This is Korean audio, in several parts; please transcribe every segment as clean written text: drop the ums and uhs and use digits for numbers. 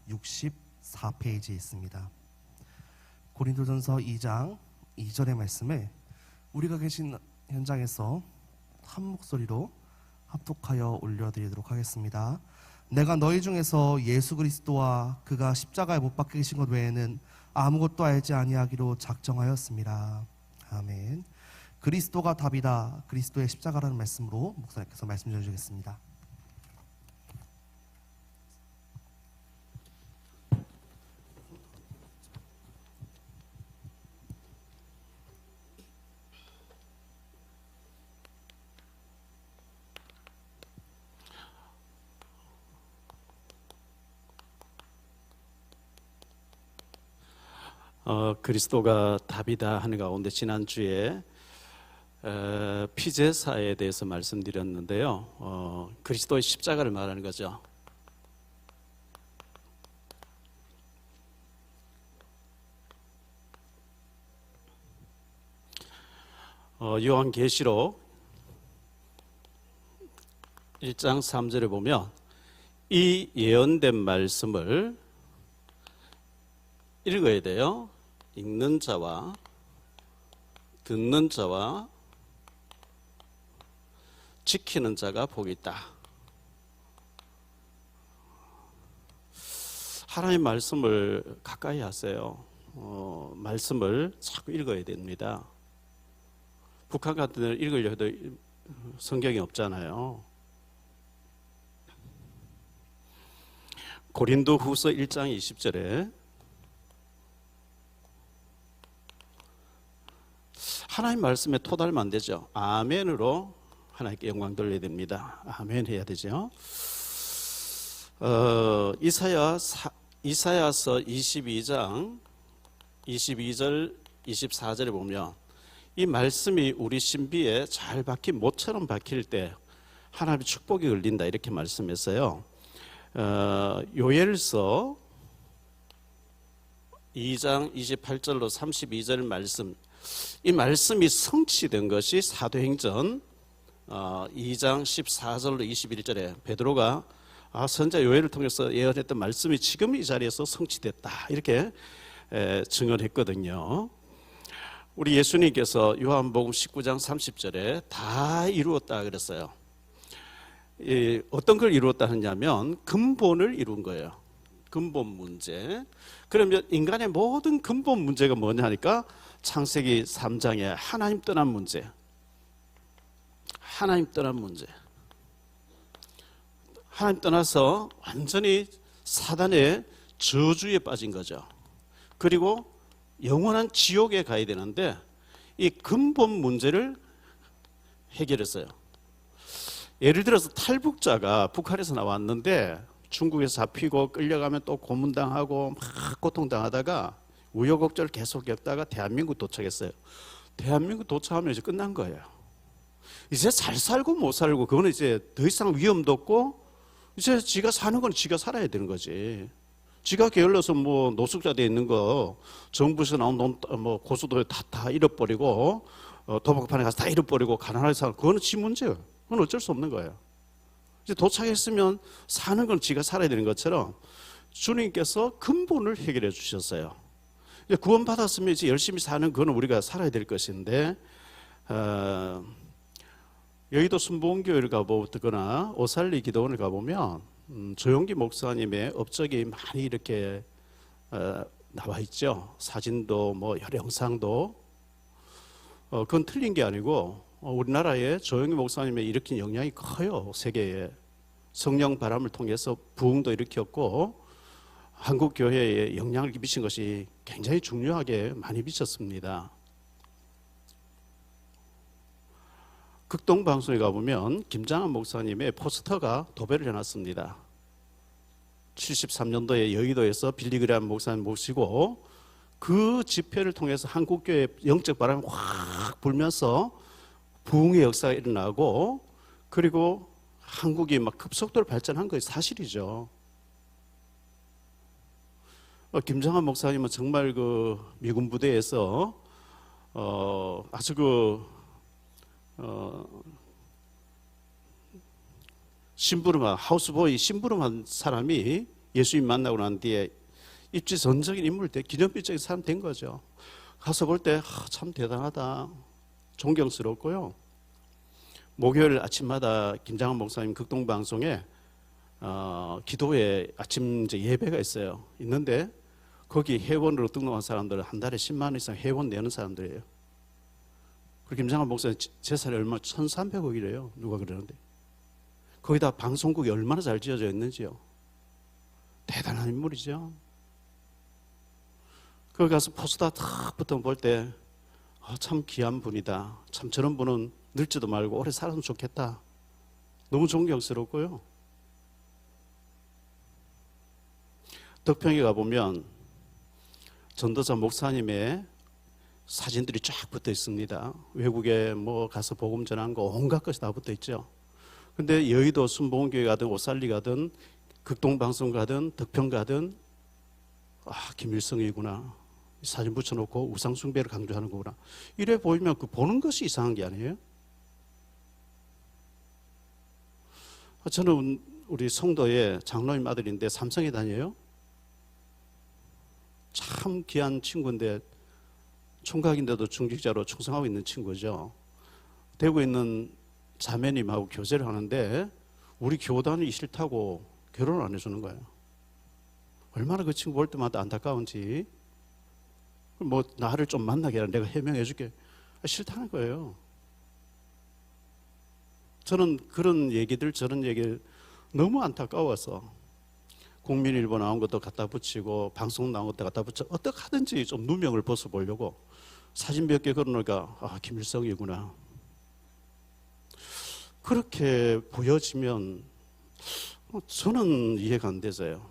264페이지에 있습니다. 고린도전서 2장 2절의 말씀을 우리가 계신 현장에서 한 목소리로 합독하여 올려드리도록 하겠습니다. 내가 너희 중에서 예수 그리스도와 그가 십자가에 못 박혀 계신 것 외에는 아무것도 알지 아니하기로 작정하였습니다. 아멘. 그리스도가 답이다. 그리스도의 십자가라는 말씀으로 목사님께서 말씀 전해주시겠습니다. 그리스도가 답이다 하는 가운데 지난주에 피제사에 대해서 말씀드렸는데요. 그리스도의 십자가를 말하는 거죠. 요한계시록 1장 3절에 보면 이 예언된 말씀을 읽어야 돼요. 읽는 자와 듣는 자와 지키는 자가 복이 있다. 하나님의 말씀을 가까이 하세요. 말씀을 자꾸 읽어야 됩니다. 북한 같은 데는 읽으려 해도 성경이 없잖아요. 고린도 후서 1장 20절에 하나님 말씀에 토달면 안 되죠. 아멘으로 하나님께 영광 돌려야 됩니다. 아멘 해야 되죠. 이사야서 22장 22절 24절에 보면 이 말씀이 우리 신비에 잘 박힌 못처럼 박힐 때 하나님의 축복이 걸린다 이렇게 말씀했어요. 요엘서 2장 28절로 32절 말씀, 이 말씀이 성취된 것이 사도행전 2장 14절로 21절에 베드로가 선자 요엘을 통해서 예언했던 말씀이 지금 이 자리에서 성취됐다 이렇게 증언했거든요. 우리 예수님께서 요한복음 19장 30절에 다 이루었다 그랬어요. 어떤 걸 이루었다 하냐면 근본을 이룬 거예요. 근본 문제. 그러면 인간의 모든 근본 문제가 뭐냐 하니까 창세기 3장에 하나님 떠난 문제. 하나님 떠난 문제. 하나님 떠나서 완전히 사단의 저주에 빠진 거죠. 그리고 영원한 지옥에 가야 되는데 이 근본 문제를 해결했어요. 예를 들어서 탈북자가 북한에서 나왔는데 중국에서 잡히고 끌려가면 또 고문당하고 막 고통당하다가 우여곡절 계속 겪다가 대한민국 도착했어요. 대한민국 도착하면 이제 끝난 거예요. 이제 잘 살고 못 살고 그거는 이제 더 이상 위험도 없고 이제 지가 사는 건 지가 살아야 되는 거지. 지가 게을러서 뭐 노숙자 돼 있는 거 정부에서 나온 돈 뭐 고수도에 다 잃어버리고 도박판에 가서 다 잃어버리고 가난하게 사는 그거는 지 문제예요. 그건 어쩔 수 없는 거예요. 이제 도착했으면 사는 건 지가 살아야 되는 것처럼 주님께서 근본을 해결해 주셨어요. 구원받았으면 이제 열심히 사는 그거는 우리가 살아야 될 것인데 여의도 순복음교회를 가보거나 오살리 기도원을 가보면 조용기 목사님의 업적이 많이 이렇게 나와 있죠. 사진도 뭐 여러 영상도 그건 틀린 게 아니고 우리나라에 조용기 목사님의 일으킨 영향이 커요. 세계에 성령 바람을 통해서 부흥도 일으켰고 한국 교회에 영향을 미친 것이 굉장히 중요하게 많이 미쳤습니다. 극동방송에 가보면 김장한 목사님의 포스터가 도배를 해놨습니다. 73년도에 여의도에서 빌리그레암 목사님 모시고 그 집회를 통해서 한국교회 영적 바람이 확 불면서 부흥의 역사가 일어나고 그리고 한국이 막 급속도로 발전한 것이 사실이죠. 김장한 목사님은 정말 그 미군 부대에서 아주 심부름한 하우스보이 심부름한 사람이 예수님 만나고 난 뒤에 입지 전적인 인물 때 기념비적인 사람 된 거죠. 가서 볼 때 참 대단하다, 존경스럽고요. 목요일 아침마다 김장한 목사님 극동방송에 기도회 아침 이제 예배가 있어요. 있는데 거기 회원으로 등록한 사람들은 한 달에 10만 원 이상 회원 내는 사람들이에요. 그리고 김장한 목사님 재산이 얼마? 1,300억이래요. 누가 그러는데. 거기다 방송국이 얼마나 잘 지어져 있는지요. 대단한 인물이죠. 거기 가서 포스터 탁 붙어 볼 때 참 귀한 분이다. 참 저런 분은 늙지도 말고 오래 살았으면 좋겠다. 너무 존경스럽고요. 덕평에 가보면 전도사 목사님의 사진들이 쫙 붙어 있습니다. 외국에 뭐 가서 복음 전한 거 온갖 것이 다 붙어 있죠. 근데 여의도 순복음교회 가든 오살리 가든 극동방송 가든 덕평 가든 김일성이구나. 사진 붙여놓고 우상숭배를 강조하는 거구나. 이래 보이면 그 보는 것이 이상한 게 아니에요. 저는 우리 성도의 장로님 아들인데 삼성에 다녀요. 참 귀한 친구인데 총각인데도 중직자로 충성하고 있는 친구죠. 대구에 있는 자매님하고 교제를 하는데 우리 교단이 싫다고 결혼을 안 해주는 거예요. 얼마나 그 친구 볼 때마다 안타까운지. 뭐 나를 좀 만나게 해라, 내가 해명해 줄게. 싫다는 거예요. 저는 그런 얘기들 저런 얘기를 너무 안타까워서 국민일보 나온 것도 갖다 붙이고 방송 나온 것도 갖다 붙여 어떻게 하든지 좀 누명을 벗어보려고 사진 몇 개 걸어놓으니까 김일성이구나. 그렇게 보여지면 저는 이해가 안 되서요.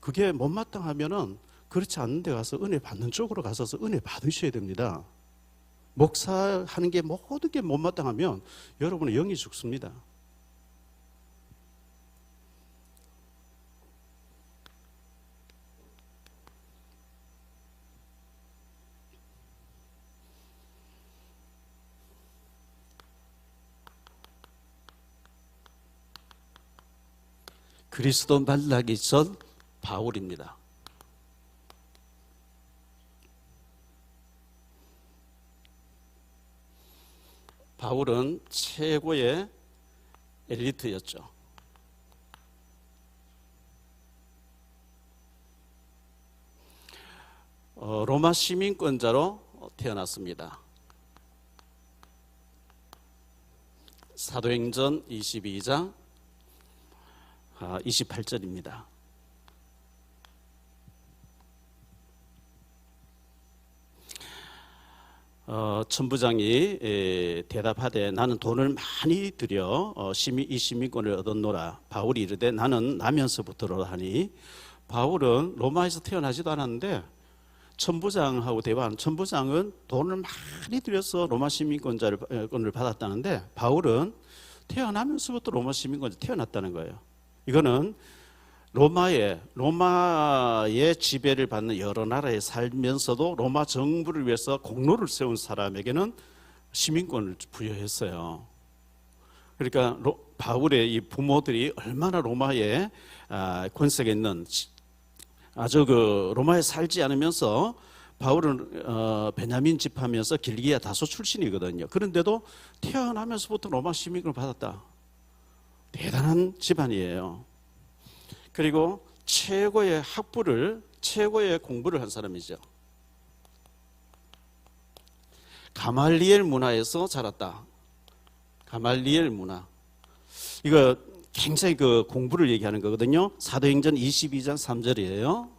그게 못마땅하면은 그렇지 않은 데 가서 은혜 받는 쪽으로 가서서 은혜 받으셔야 됩니다. 목사하는 게 모든 게 못마땅하면 여러분의 영이 죽습니다. 그리스도 만나기 전 바울입니다. 바울은 최고의 엘리트였죠. 로마 시민권자로 태어났습니다. 사도행전 22장 28절입니다. 천부장이 대답하되 나는 돈을 많이 들여 이 시민권을 얻었노라. 바울이 이르되 나는 나면서부터로 하니, 바울은 로마에서 태어나지도 않았는데 천부장하고 대화하는, 천부장은 돈을 많이 들여서 로마 시민권을 받았다는데 바울은 태어나면서부터 로마 시민권자 태어났다는 거예요. 이거는 로마의 지배를 받는 여러 나라에 살면서도 로마 정부를 위해서 공로를 세운 사람에게는 시민권을 부여했어요. 그러니까 바울의 이 부모들이 얼마나 로마의 권세가 있는, 아주 로마에 살지 않으면서 바울은 베냐민 집하면서 길기야 다소 출신이거든요. 그런데도 태어나면서부터 로마 시민권을 받았다. 대단한 집안이에요. 그리고 최고의 공부를 한 사람이죠. 가말리엘 문화에서 자랐다. 가말리엘 문화. 이거 굉장히 그 공부를 얘기하는 거거든요. 사도행전 22장 3절이에요.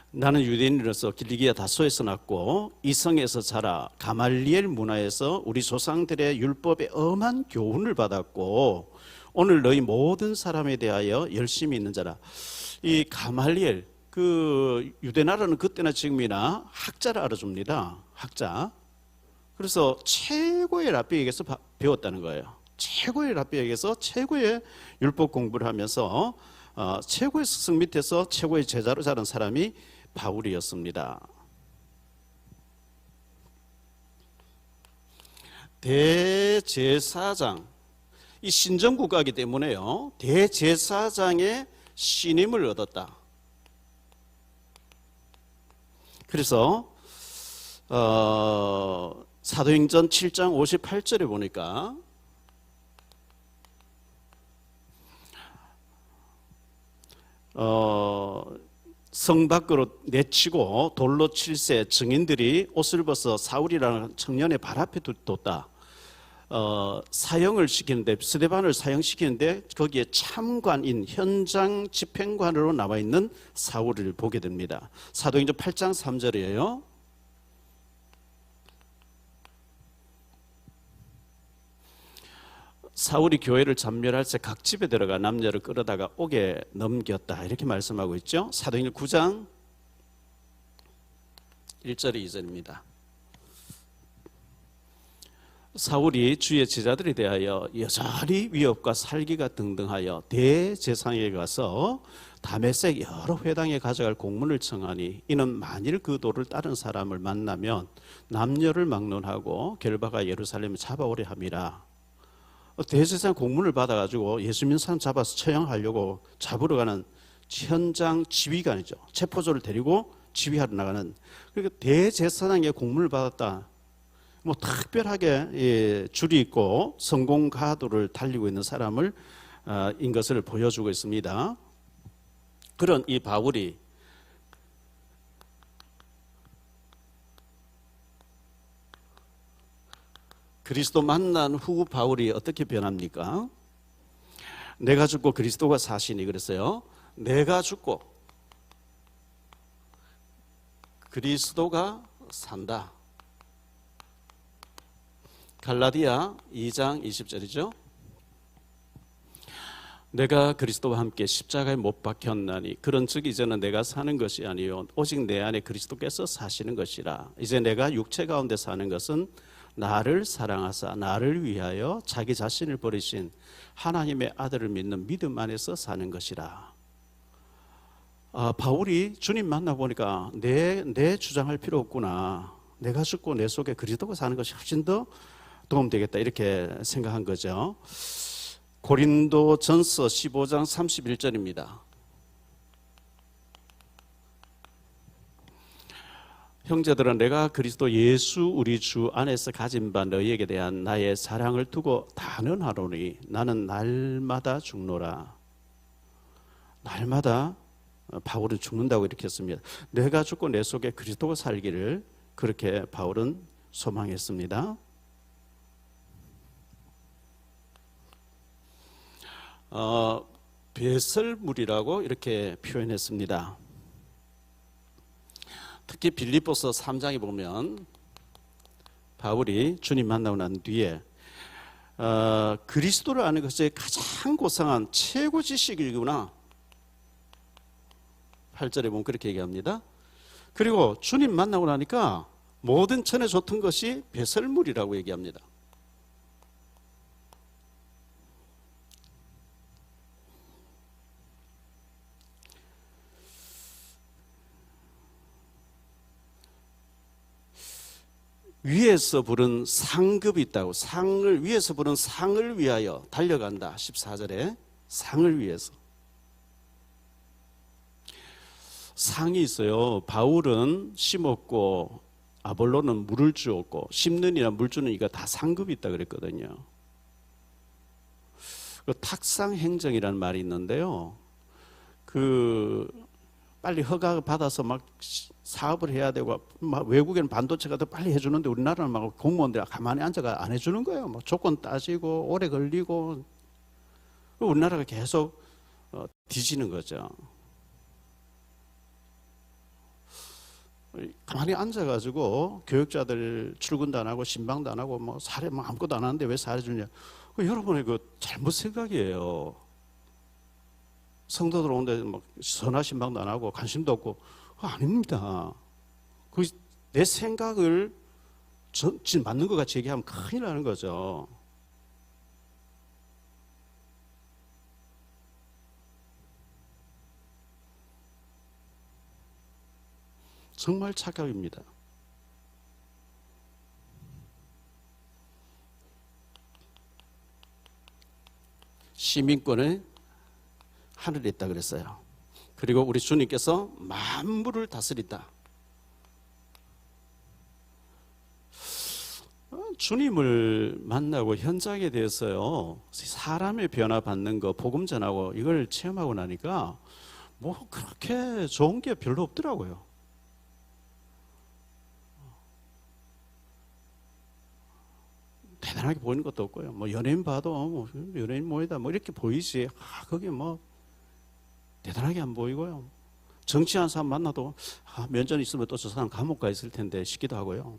나는 유대인으로서 길리기아 다소에서 났고 이성에서 자라 가말리엘 문화에서 우리 조상들의 율법에 엄한 교훈을 받았고 오늘 너희 모든 사람에 대하여 열심히 있는 자라. 이 가말리엘, 그 유대 나라는 그때나 지금이나 학자를 알아줍니다. 학자. 그래서 최고의 랍비에게서 배웠다는 거예요. 최고의 랍비에게서 최고의 율법 공부를 하면서 최고의 스승 밑에서 최고의 제자로 자란 사람이 바울이었습니다. 대제사장, 이 신정국가이기 때문에요. 대제사장의 신임을 얻었다. 그래서 사도행전 7장 58절에 보니까 성 밖으로 내치고 돌로 칠세 증인들이 옷을 벗어 사울이라는 청년의 발 앞에 뒀다. 사형을 시키는데, 스데반을 사형시키는데 거기에 참관인, 현장 집행관으로 나와 있는 사울을 보게 됩니다. 사도행전 8장 3절이에요. 사울이 교회를 전멸할 때 각 집에 들어가 남녀를 끌어다가 옥에 넘겼다, 이렇게 말씀하고 있죠. 사도행전 9장 1절 2절입니다. 사울이 주의 제자들에 대하여 여전히 위협과 살기가 등등하여 대제사장에게 가서 다메섹 여러 회당에 가져갈 공문을 청하니, 이는 만일 그 도를 따른 사람을 만나면 남녀를 막론하고 결박하 예루살렘에 잡아오려 함이라. 대제사장 공문을 받아가지고 예수 믿는 사람 잡아서 처형하려고 잡으러 가는 현장 지휘관이죠. 체포조를 데리고 지휘하러 나가는, 그러니까 대제사장의 공문을 받았다. 뭐 특별하게 줄이 있고 성공 가도를 달리고 있는 사람을 인 것을 보여주고 있습니다. 그런 이 바울이 그리스도 만난 후 바울이 어떻게 변합니까? 내가 죽고 그리스도가 사시니, 그랬어요. 내가 죽고 그리스도가 산다. 갈라디아 2장 20절이죠. 내가 그리스도와 함께 십자가에 못 박혔나니 그런즉 이제는 내가 사는 것이 아니요 오직 내 안에 그리스도께서 사시는 것이라. 이제 내가 육체 가운데 사는 것은 나를 사랑하사 나를 위하여 자기 자신을 버리신 하나님의 아들을 믿는 믿음 안에서 사는 것이라. 바울이 주님 만나보니까 내 주장할 필요 없구나. 내가 죽고 내 속에 그리스도가 사는 것이 훨씬 더 도움되겠다, 이렇게 생각한 거죠. 고린도전서 15장 31절입니다. 형제들아, 내가 그리스도 예수 우리 주 안에서 가진 바 너희에게 대한 나의 사랑을 두고 단언하노니 나는 날마다 죽노라. 날마다 바울은 죽는다고 이렇게 했습니다. 내가 죽고 내 속에 그리스도가 살기를 그렇게 바울은 소망했습니다. 배설물이라고 이렇게 표현했습니다. 특히 빌립보서 3장에 보면 바울이 주님 만나고 난 뒤에 그리스도를 아는 것이 가장 고상한 최고 지식이구나, 8절에 보면 그렇게 얘기합니다. 그리고 주님 만나고 나니까 모든 천에 좋던 것이 배설물이라고 얘기합니다. 위에서 부른 상급이 있다고, 상을 위에서 부른 상을 위하여 달려간다. 14절에 상을 위해서 상이 있어요. 바울은 심었고 아볼로는 물을 주었고, 심는 이나 물 주는 이가 다 상급이 있다 그랬거든요. 그 탁상 행정이라는 말이 있는데요. 빨리 허가 받아서 막 사업을 해야 되고, 막 외국에는 반도체가 더 빨리 해주는데 우리나라는 막 공무원들 가만히 앉아가 안 해주는 거예요. 막 조건 따지고 오래 걸리고, 우리나라가 계속 뒤지는 거죠. 가만히 앉아가지고 교육자들 출근도 안 하고 신방도 안 하고 뭐 사례 뭐 아무것도 안 하는데 왜 사례 주냐? 여러분의 그 잘못 생각이에요. 성도들 오는데 막 선화 신방도 안 하고 관심도 없고, 아닙니다. 내 생각을 맞는 것 같이 얘기하면 큰일 나는 거죠. 정말 착각입니다. 시민권은 하늘에 있다 그랬어요. 그리고 우리 주님께서 만물을 다스린다. 주님을 만나고 현장에 대해서요, 사람의 변화 받는 거, 복음 전하고 이걸 체험하고 나니까 뭐 그렇게 좋은 게 별로 없더라고요. 대단하게 보이는 것도 없고요. 뭐 연예인 봐도 뭐 연예인 모이다 뭐 이렇게 보이지. 거기 뭐 대단하게 안 보이고요. 정치하는 사람 만나도 면전 있으면 또 저 사람 감옥 가 있을 텐데 싶기도 하고요.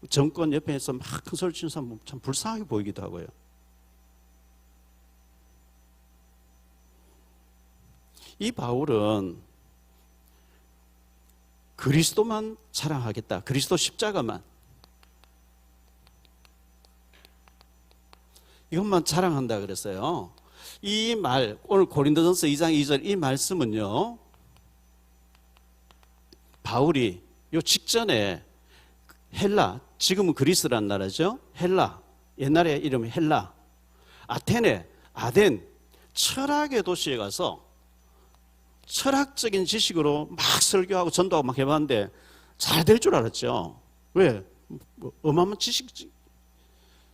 정권 옆에서 막 큰 소리 치는 사람 참 불쌍하게 보이기도 하고요. 이 바울은 그리스도만 자랑하겠다. 그리스도 십자가만. 이것만 자랑한다 그랬어요. 이 말, 오늘 고린도전서 2장 2절 이 말씀은요, 바울이 요 직전에 헬라, 지금은 그리스란 나라죠. 헬라, 옛날에 이름이 헬라, 아테네, 아덴, 철학의 도시에 가서 철학적인 지식으로 막 설교하고 전도하고 막 해봤는데 잘 될 줄 알았죠. 왜? 뭐 어마어마한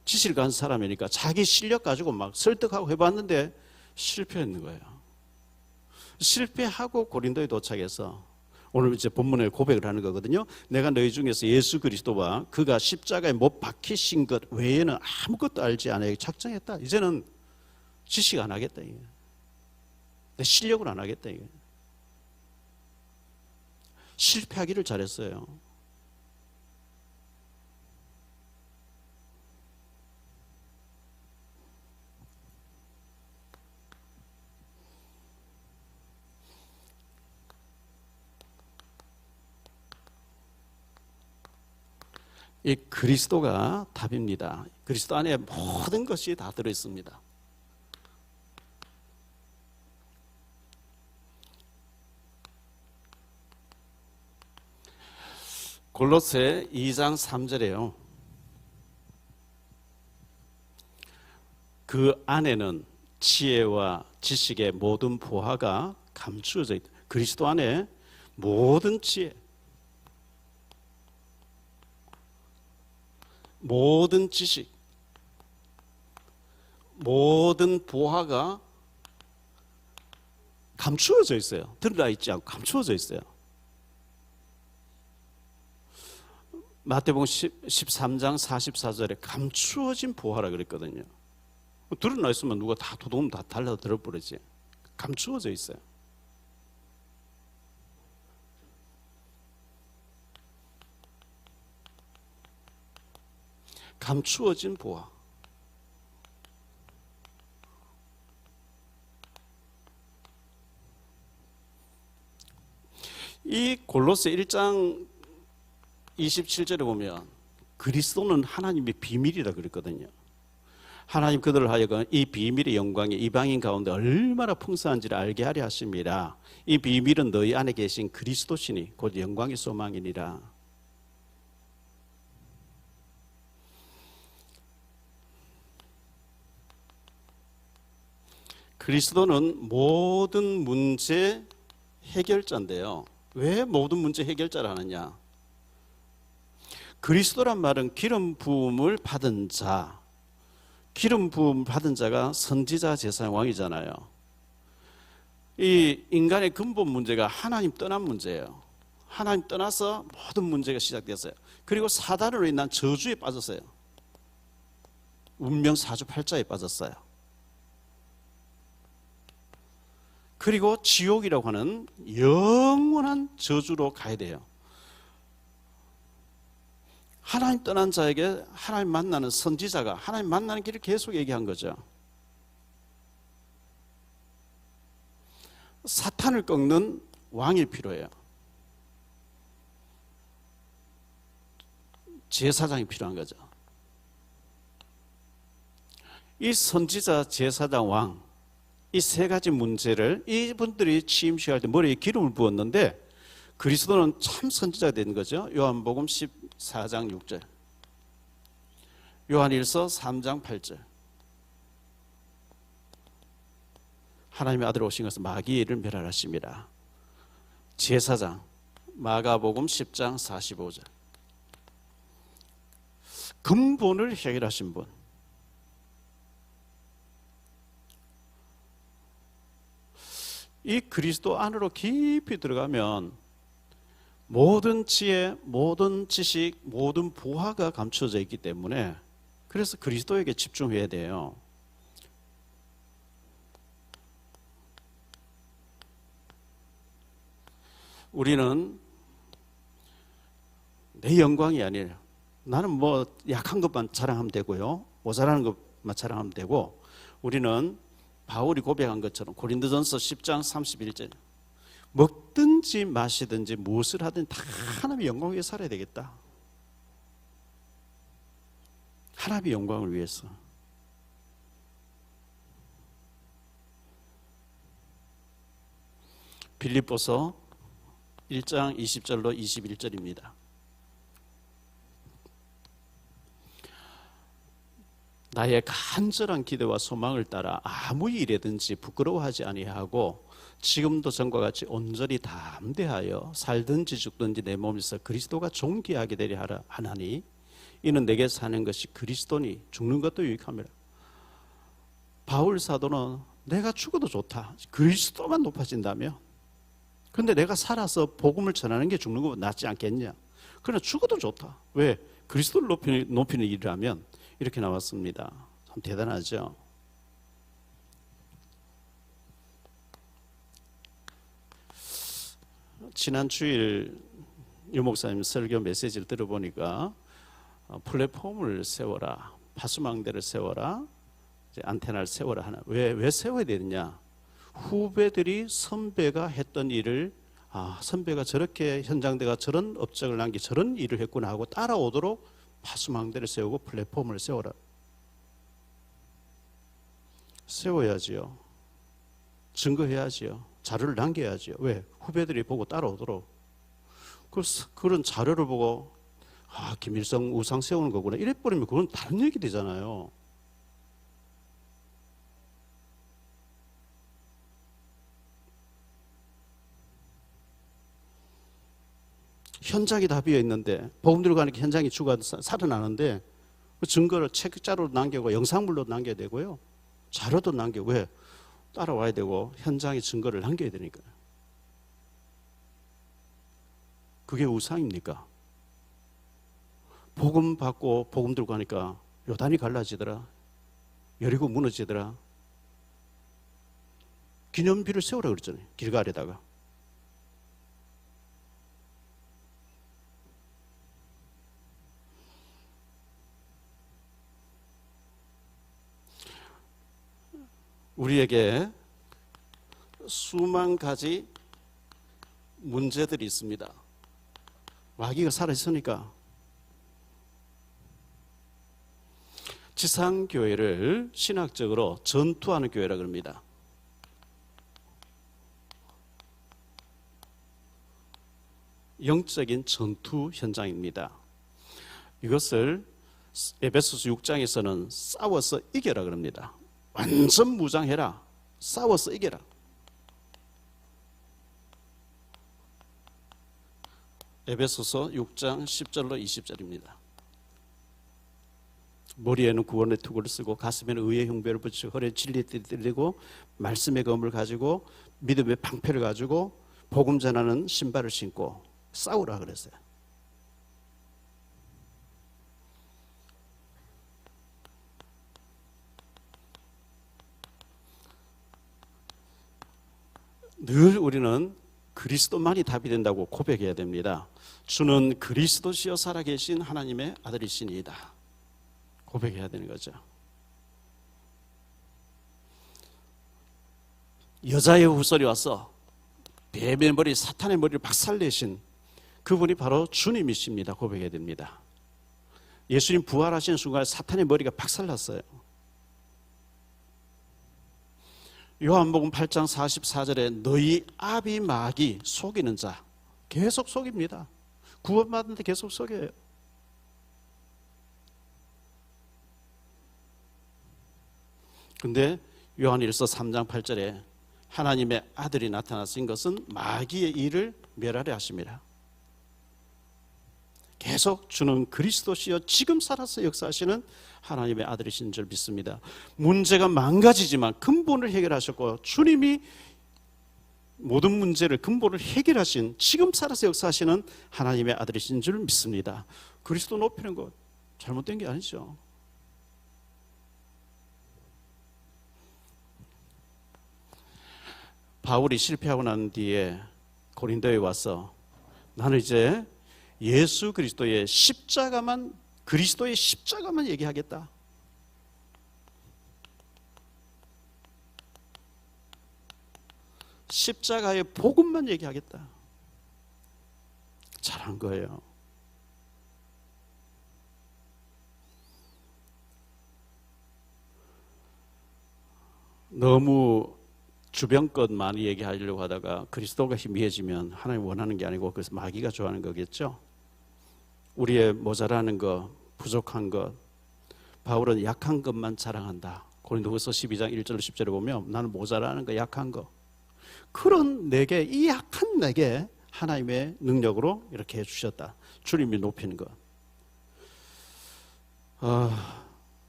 지식을 가진 사람이니까 자기 실력 가지고 막 설득하고 해봤는데 실패했는 거예요. 실패하고 고린도에 도착해서 오늘 이제 본문에 고백을 하는 거거든요. 내가 너희 중에서 예수 그리스도와 그가 십자가에 못 박히신 것 외에는 아무것도 알지 않아요. 작정했다. 이제는 지식 안 하겠다. 이게. 내 실력을 안 하겠다. 이게. 실패하기를 잘했어요. 이 그리스도가 답입니다. 그리스도 안에 모든 것이 다 들어있습니다. 골로새 2장 3절에요. 그 안에는 지혜와 지식의 모든 보화가 감추어져 있다. 그리스도 안에 모든 지혜, 모든 지식, 모든 보화가 감추어져 있어요. 드러나 있지 않고 감추어져 있어요. 마태복음 13장 44절에 감추어진 보화라 그랬거든요. 드러나 있으면 누가 다 도둑 다 달라 들어버리지. 감추어져 있어요. 감추어진 보화. 이 골로새 1장 27절에 보면 그리스도는 하나님의 비밀이라 그랬거든요. 하나님 그들을 하여금 이 비밀의 영광이 이방인 가운데 얼마나 풍성한지를 알게 하려 하심이라. 이 비밀은 너희 안에 계신 그리스도시니 곧 영광의 소망이니라. 그리스도는 모든 문제 해결자인데요. 왜 모든 문제 해결자를 하느냐? 그리스도란 말은 기름 부음을 받은 자, 기름 부음 받은 자가 선지자 제사장 왕이잖아요. 이 인간의 근본 문제가 하나님 떠난 문제예요. 하나님 떠나서 모든 문제가 시작됐어요. 그리고 사단으로 인한 저주에 빠졌어요. 운명 사주팔자에 빠졌어요. 그리고 지옥이라고 하는 영원한 저주로 가야 돼요. 하나님 떠난 자에게 하나님 만나는 선지자가 하나님 만나는 길을 계속 얘기한 거죠. 사탄을 꺾는 왕이 필요해요. 제사장이 필요한 거죠. 이 선지자, 제사장, 왕, 이 세 가지 문제를 이분들이 취임식할 때 머리에 기름을 부었는데 그리스도는 참 선지자가 된 거죠. 요한복음 14장 6절, 요한일서 3장 8절. 하나님의 아들 오신 것은 마귀를 멸하십니다. 제사장 마가복음 10장 45절. 근본을 해결하신 분. 이 그리스도 안으로 깊이 들어가면 모든 지혜, 모든 지식, 모든 보화가 감춰져 있기 때문에 그래서 그리스도에게 집중해야 돼요. 우리는 내 영광이 아니라 나는 뭐 약한 것만 자랑하면 되고요. 모자라는 것만 자랑하면 되고 우리는 바울이 고백한 것처럼 고린도전서 10장 31절 먹든지 마시든지 무엇을 하든 다 하나님의 영광을 위해 살아야 되겠다. 하나님의 영광을 위해서. 빌립보서 1장 20절로 21절입니다. 나의 간절한 기대와 소망을 따라 아무 일이든지 부끄러워하지 아니하고 지금도 전과 같이 온전히 담대하여 살든지 죽든지 내 몸에서 그리스도가 존귀하게 되려 하나니 이는 내게 사는 것이 그리스도니 죽는 것도 유익함이라. 바울 사도는 내가 죽어도 좋다. 그리스도만 높아진다며. 근데 내가 살아서 복음을 전하는 게 죽는 것보다 낫지 않겠냐. 그러나 죽어도 좋다. 왜? 그리스도를 높이는 일을 하면 이렇게 나왔습니다. 참 대단하죠. 지난 주일 유 목사님 설교 메시지를 들어보니까 플랫폼을 세워라, 파수망대를 세워라, 이제 안테나를 세워라 하나. 왜 세워야 되느냐? 후배들이 선배가 했던 일을 선배가 저렇게 현장대가 저런 업적을 남기 저런 일을 했구나 하고 따라오도록 파수망대를 세우고 플랫폼을 세워라. 세워야지요. 증거해야지요. 자료를 남겨야지요. 왜? 후배들이 보고 따라오도록. 그런 자료를 보고 김일성 우상 세우는 거구나 이래버리면 그건 다른 얘기 되잖아요. 현장이 다 비어 있는데 복음 들고 가니까 현장이 살아나는데 그 증거를 책자로 남기고 영상물로 남겨야 되고요. 자료도 남기고 왜? 따라와야 되고 현장의 증거를 남겨야 되니까요. 그게 우상입니까? 복음 받고 복음 들고 가니까 요단이 갈라지더라. 여리고 무너지더라. 기념비를 세우라 그랬잖아요. 길가에다가. 우리에게 수만 가지 문제들이 있습니다. 마귀가 살아있으니까. 지상교회를 신학적으로 전투하는 교회라 그럽니다. 영적인 전투 현장입니다. 이것을 에베소서 6장에서는 싸워서 이겨라 그럽니다. 완전 무장해라. 싸워서 이겨라. 에베소서 6장 10절로 20절입니다. 머리에는 구원의 투구를 쓰고 가슴에는 의의 흉배를 붙이고 허리에 진리의 띠를 띠고 말씀의 검을 가지고 믿음의 방패를 가지고 복음 전하는 신발을 신고 싸우라 그랬어요. 늘 우리는 그리스도만이 답이 된다고 고백해야 됩니다. 주는 그리스도시여 살아계신 하나님의 아들이시니이다. 고백해야 되는 거죠. 여자의 후손이 와서 뱀의 머리, 사탄의 머리를 박살내신 그분이 바로 주님이십니다. 고백해야 됩니다. 예수님 부활하신 순간 사탄의 머리가 박살났어요. 요한복음 8장 44절에 너희 아비 마귀 속이는 자 계속 속입니다. 구원받는데 계속 속여요. 근데 요한일서 3장 8절에 하나님의 아들이 나타나신 것은 마귀의 일을 멸하려 하십니다. 계속 주는 그리스도시여 지금 살아서 역사하시는 하나님의 아들이신 줄 믿습니다. 문제가 망가지지만 근본을 해결하셨고 주님이 모든 문제를 근본을 해결하신 지금 살아서 역사하시는 하나님의 아들이신 줄 믿습니다. 그리스도 높이는 것 잘못된 게 아니죠. 바울이 실패하고 난 뒤에 고린도에 와서 나는 이제 예수 그리스도의 십자가만, 그리스도의 십자가만 얘기하겠다. 십자가의 복음만 얘기하겠다. 잘한 거예요. 너무 주변 것 많이 얘기하려고 하다가 그리스도가 희미해지면 하나님 원하는 게 아니고 그래서 마귀가 좋아하는 거겠죠. 우리의 모자라는 것, 부족한 것, 바울은 약한 것만 자랑한다. 고린도후서 12장 1절 10절에 보면 나는 모자라는 거, 약한 거. 그런 내게, 이 약한 내게 하나님의 능력으로 이렇게 해주셨다. 주님이 높이는 것.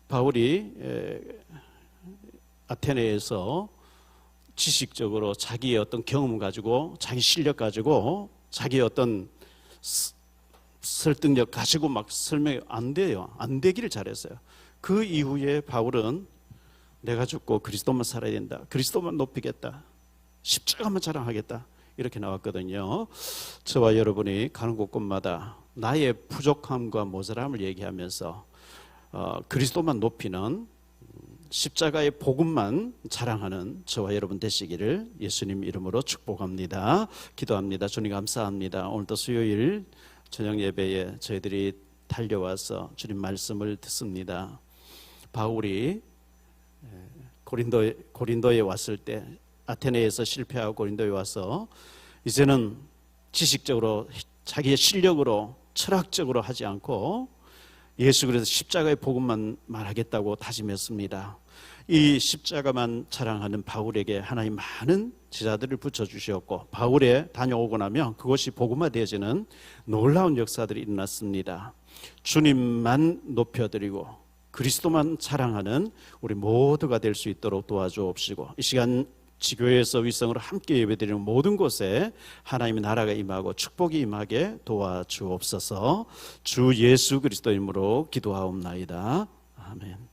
바울이 아테네에서 지식적으로 자기의 어떤 경험 가지고, 자기 실력 가지고, 자기의 어떤 설득력 가지고 막 설명이 안 돼요. 안 되기를 잘했어요. 그 이후에 바울은 내가 죽고 그리스도만 살아야 된다. 그리스도만 높이겠다. 십자가만 자랑하겠다. 이렇게 나왔거든요. 저와 여러분이 가는 곳곳마다 나의 부족함과 모자람을 얘기하면서 그리스도만 높이는 십자가의 복음만 자랑하는 저와 여러분 되시기를 예수님 이름으로 축복합니다. 기도합니다. 주님 감사합니다. 오늘도 수요일 저녁 예배에 저희들이 달려와서 주님 말씀을 듣습니다. 바울이 고린도에 왔을 때, 아테네에서 실패하고 고린도에 와서 이제는 지식적으로 자기의 실력으로 철학적으로 하지 않고 예수 그리스도 십자가의 복음만 말하겠다고 다짐했습니다. 이 십자가만 자랑하는 바울에게 하나님 많은 제자들을 붙여주셨고, 바울에 다녀오고 나면 그것이 복음화되어지는 놀라운 역사들이 일어났습니다. 주님만 높여드리고 그리스도만 자랑하는 우리 모두가 될 수 있도록 도와주옵시고, 이 시간 지교회에서 위성으로 함께 예배드리는 모든 곳에 하나님의 나라가 임하고 축복이 임하게 도와주옵소서. 주 예수 그리스도 이름으로 기도하옵나이다. 아멘.